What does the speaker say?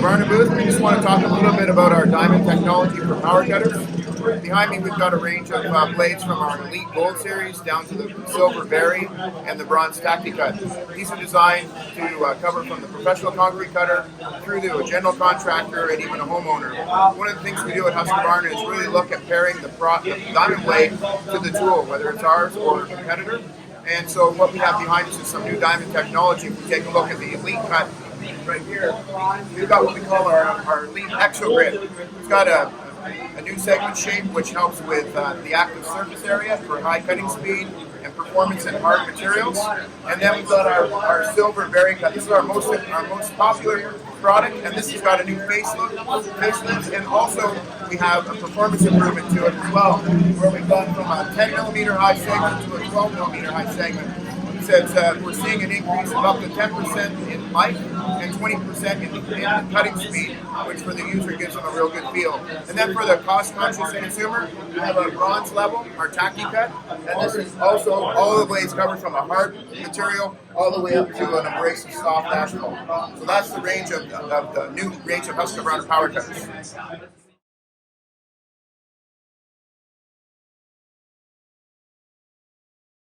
Husqvarna booth. We just want to talk a little bit about our diamond technology for power cutters. Behind me, we've got a range of blades from our Elite Gold series down to the Silver Berry and the Bronze Tacky Cut. These are designed to cover from the professional concrete cutter through to a general contractor and even a homeowner. One of the things we do at Husqvarna is really look at pairing the diamond blade to the tool, whether it's ours or a competitor. And so what we have behind us is some new diamond technology. If we take a look at the Elite Cut right here, we've got what we call our Elite Exo Grid. It's got a new segment shape which helps with the active surface area for high cutting speed and performance in hard materials. And then we've got our Silver Berry Cut. This is our most popular product, and this has got a new facelift, and also we have a performance improvement to it as well, where we've gone from a 10 millimeter high segment to a 12 millimeter high segment. Says we're seeing an increase of up to 10% in life and 20% in cutting speed, which for the user gives them a real good feel. And then for the cost-conscious consumer, we have our bronze level, our tacky cut, and this is also all the blades covered from a hard material all the way up to an abrasive soft asphalt. So that's the range of the new range of Husqvarna power cutters.